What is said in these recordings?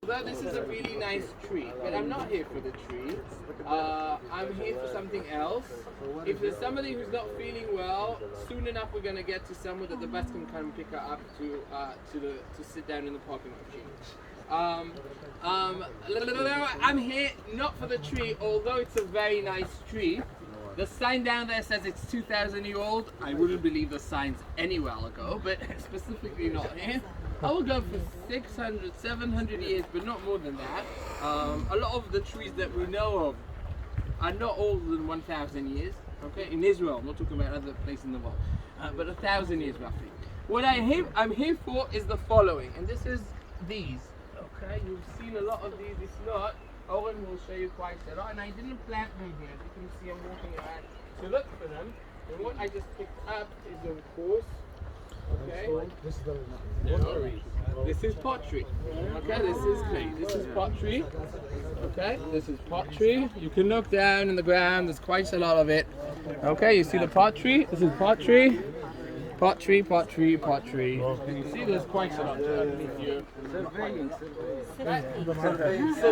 although this is a really nice tree, but I'm not here for the tree. I'm here for something else. If there's somebody who's not feeling well, soon enough we're going to get to somewhere that the bus can come pick her up to sit down in the parking machine. I'm here not for the tree, although it's a very nice tree. The sign down there says it's 2,000 years old. I wouldn't believe the signs any while ago, but specifically not here. I will go for 600, 700 years, but not more than that. A lot of the trees that we know of are not older than 1,000 years. Okay, in Israel, I'm not talking about other places in the world, but 1,000 years roughly. What I'm here for is the following, and this is these. Okay, you've seen a lot of these. If not, Owen will show you quite a lot, and I didn't plant them here. As you can see, I'm walking around to look for them. And what I just picked up is, of course, okay, this is pottery. Okay, this is clay. This is pottery. Okay, this is pottery. You can look down in the ground. There's quite a lot of it. Okay, you see the pottery. This is pottery. Pottery, pottery, pottery. You see there's quite a lot underneath you. So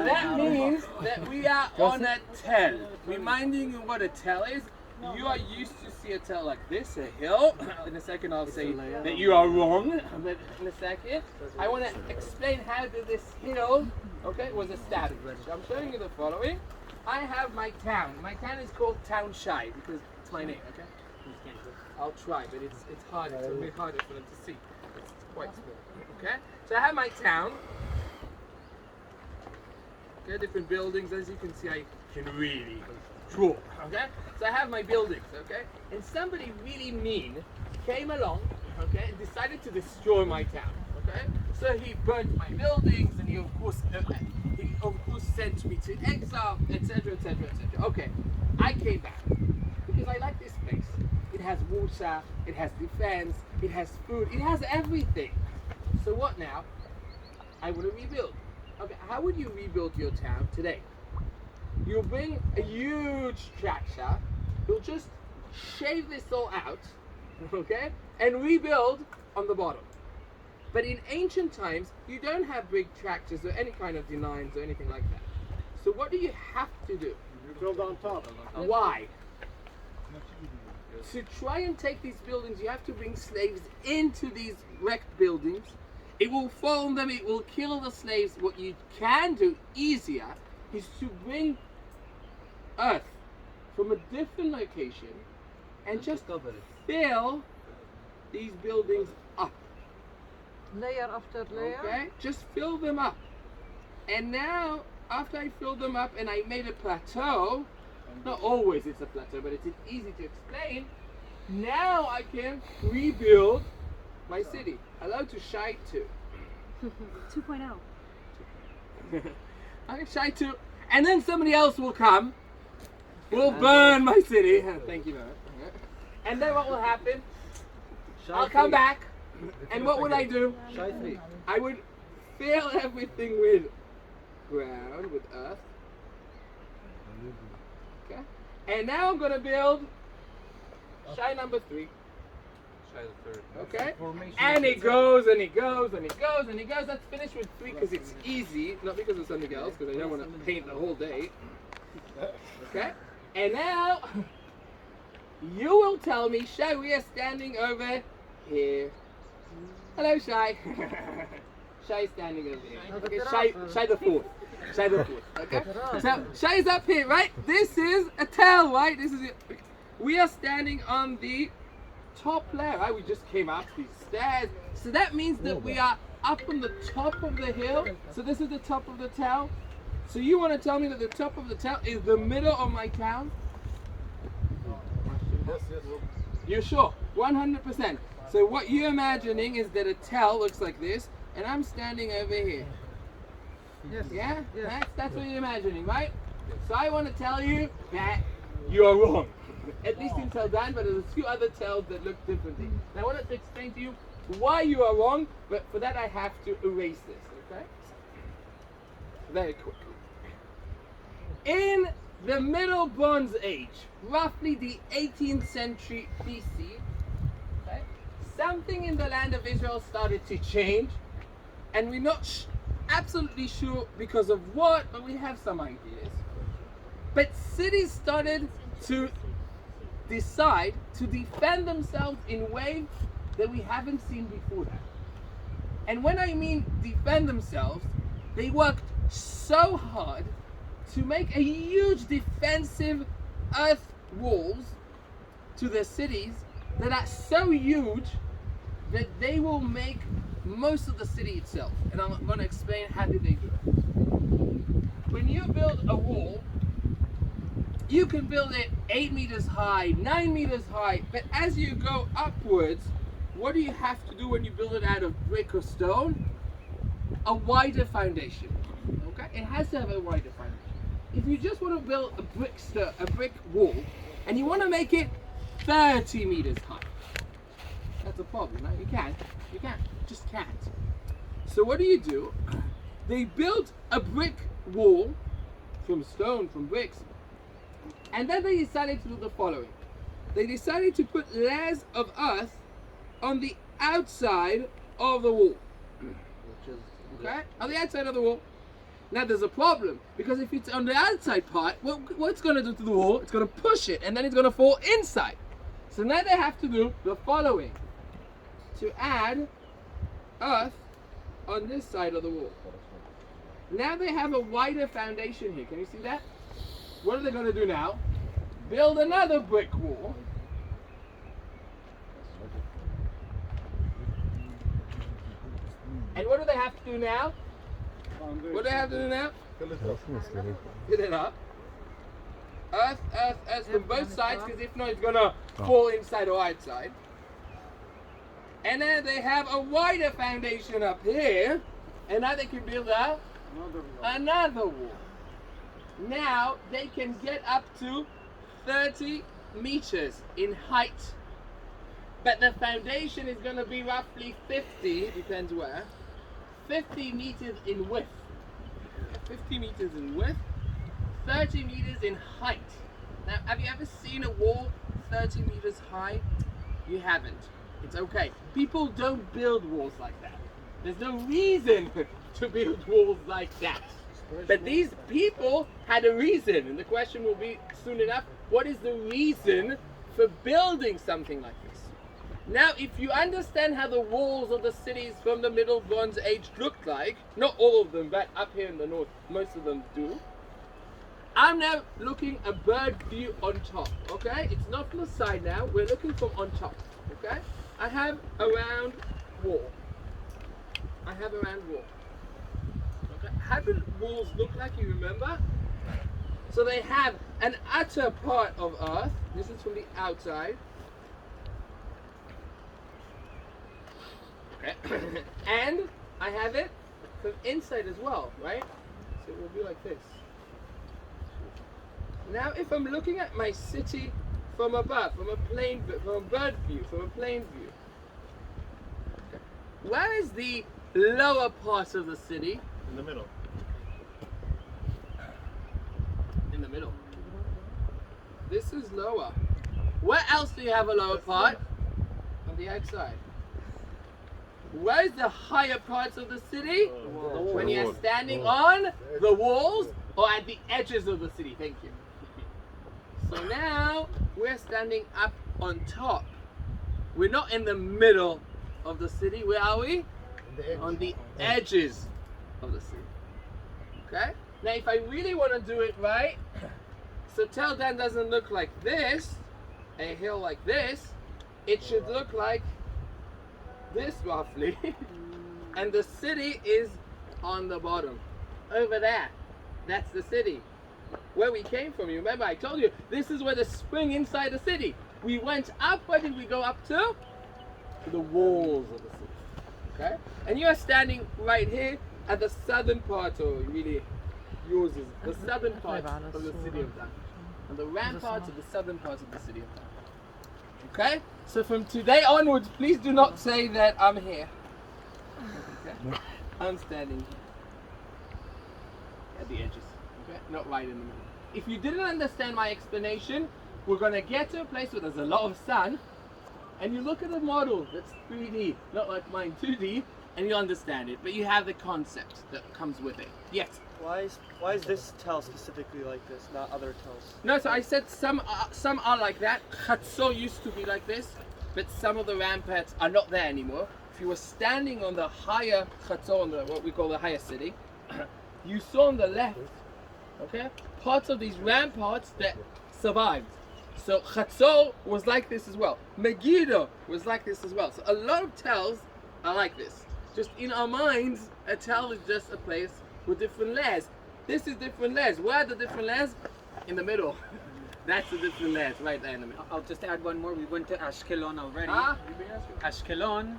that means that we are on a tell. Reminding you what a tell is. You are used to see a tell like this, a hill. In a second I'll say that you are wrong, but in a second I want to explain how this hill, okay, was established. I'm showing you the following. I have my town. My town is called Town Shai because it's my name, okay? I'll try, but it's hard. It's a bit harder for them to see. It's quite small. Okay? So I have my town. Okay, different buildings. As you can see, I can really draw. Okay? So I have my buildings, okay? And somebody really mean came along, okay, and decided to destroy my town. Okay? So he burnt my buildings, and he of course sent me to exile, etc., etc., etc. Okay, I came back because I like this place. It has water, it has defense, it has food, it has everything. So what now? I want to rebuild. Okay, how would you rebuild your town today? You'll bring a huge tractor, you'll just shave this all out, okay, and rebuild on the bottom. But in ancient times, you don't have big tractors or any kind of denials or anything like that. So what do you have to do? You build on top. Why? To try and take these buildings, you have to bring slaves into these wrecked buildings. It will fall on them, it will kill the slaves. What you can do easier is to bring earth from a different location and just fill these buildings up. Layer after layer? Okay, just fill them up. And now, after I filled them up and I made a plateau, not always it's a plateau, but it's easy to explain. Now I can rebuild my city. Hello to Shai 2. 2.0. Okay, Shai 2. And then somebody else will come, will burn my city. Thank you very much. And then what will happen? I'll come back. And what would I do? Shai 3. I would fill everything with ground, with earth. Okay. And now I'm gonna build Shai number 3. Shai the third. Okay. And it goes and it goes and it goes and it goes. Let's finish with 3 because it's easy, not because of something else, because I don't want to paint the whole day. Okay. And now you will tell me, Shai, we are standing over here. Hello, Shai. Shai is standing over here. Okay, Shai the 4th. Shai the 4th. Okay. So Shai is up here, right? This is a tell, right? This is it. We are standing on the top layer, right? We just came up these stairs. So that means that we are up on the top of the hill. So this is the top of the town. So you want to tell me that the top of the town is the middle of my town? Yes. You're sure? 100%. So what you're imagining is that a tell looks like this, and I'm standing over here. Yes. Yeah? Yes. That's what you're imagining, right? So I want to tell you that you're wrong. At least in Tel Dan, but there's a few other tells that look differently. And I wanted to explain to you why you are wrong, but for that I have to erase this, okay? Very quickly. In the Middle Bronze Age, roughly the 18th century BC, okay, something in the land of Israel started to change, and we're not absolutely sure because of what, but we have some ideas. But cities started to decide to defend themselves in ways that we haven't seen before that. And when I mean defend themselves, they worked so hard to make a huge defensive earth walls to their cities that are so huge that they will make most of the city itself. And I'm going to explain how did they do it. When you build a wall, you can build it 8 meters high, 9 meters high, but as you go upwards, what do you have to do when you build it out of brick or stone? A wider foundation. Okay? It has to have a wider foundation. If you just want to build a brick wall and you want to make it 30 meters high, that's a problem, right? You can't. You just can't. So what do? They built a brick wall from stone, from bricks, and then they decided to do the following. They decided to put layers of earth on the outside of the wall. Okay? On the outside of the wall. Now there's a problem, because if it's on the outside part, what's going to do to the wall? It's going to push it, and then it's going to fall inside. So now they have to do the following. To add earth on this side of the wall. Now they have a wider foundation here. Can you see that? What are they going to do now? Build another brick wall. And what do they have to do now? What do they have to do now? Fill it up. Earth from both sides, because if not, it's going to fall inside or outside. And then they have a wider foundation up here, and now they can build another wall. Now they can get up to 30 meters in height, but the foundation is going to be roughly 50, depends where, 50 meters in width. 50 meters in width, 30 meters in height. Now, have you ever seen a wall 30 meters high? You haven't. It's okay. People don't build walls like that. There's no reason to build walls like that. But these people had a reason, and the question will be soon enough, what is the reason for building something like this? Now, if you understand how the walls of the cities from the Middle Bronze Age looked like, not all of them, but up here in the north, most of them do. I'm now looking a bird view on top, okay? It's not from the side now, we're looking from on top, okay? I have a round wall. Okay. How do walls look like, you remember? So they have an outer part of earth. This is from the outside. Okay. And I have it from inside as well, right? So it will be like this. Now if I'm looking at my city from above, from a bird view, from a plane view. Okay. Where is the lower part of the city? In the middle. In the middle. This is lower. Where else do you have a lower part? On the outside. Where is the higher parts of the city? When you're standing on the walls or at the edges of the city. Thank you. So now we're standing up on top. We're not in the middle of the city. Where are we? On the edges of the city. Okay? Now if I really want to do it right, so Tel Dan doesn't look like this, a hill like this, it should look like this roughly. And the city is on the bottom. Over there. That's the city. Where we came from, you remember I told you, this is where the spring inside the city. We went up, where did we go up to? To the walls of the city. Okay? And you are standing right here at the southern part, or really yours is the southern part of the city of Dan. And the ramparts of the southern part of the city of Dan. Okay? So from today onwards, please do not say that I'm here. Okay? I'm standing here. At the edges. Okay? Not right in the middle. If you didn't understand my explanation, we're going to get to a place where there's a lot of sun, and you look at a model that's 3D, not like mine, 2D, and you understand it, but you have the concept that comes with it. Yes. Why is this tell specifically like this, not other tells? No, so I said some are like that. Chatzor used to be like this, but some of the ramparts are not there anymore. If you were standing on the higher Chatzor, on the, what we call the higher city, you saw on the left, okay, parts of these ramparts that survived. So Chatzor was like this as well. Megiddo was like this as well. So a lot of tells are like this. Just in our minds, a tell is just a place with different layers. This is different layers. Where are the different layers? In the middle. That's the different layers, right there in the middle. I'll just add one more. We went to Ashkelon already. You've been asking? Ashkelon,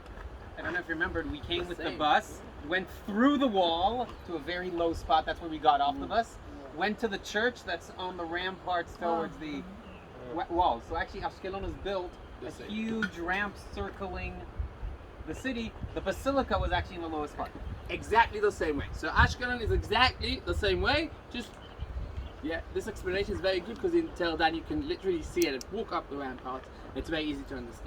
I don't know if you remembered, we came with the Same. bus, went through the wall to a very low spot. That's where we got off the bus. Went to the church that's on the ramparts towards the wall. So actually Ashkelon is built The a same. huge ramp circling the city. The basilica was actually in the lowest part. Exactly the same way. So Ashkelon is exactly the same way. Just, yeah, this explanation is very good because in Tel Dan you can literally see it and walk up the ramparts. It's very easy to understand.